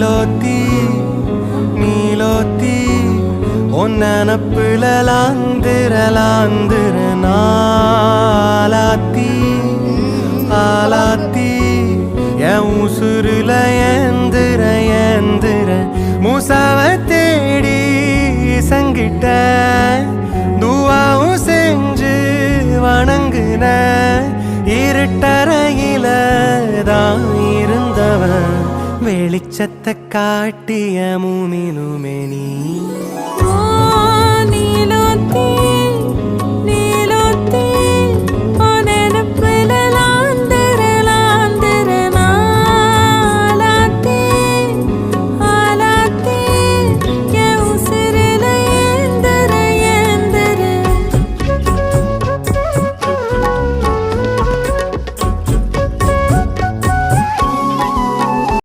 நீலோத்தி நீலோத்தி ஒன்னப்புல லாந்திர நாலாத்தி ஆலாத்தி என் உசுருல ஏந்திர மூசாவ தேடி சங்கிட்ட துவாவும் செஞ்சு வணங்குன இருட்டறையில தான் இருந்தவன் வெளிச்சத்தை காட்டிய மூமினுமே நீ நீலோத்தி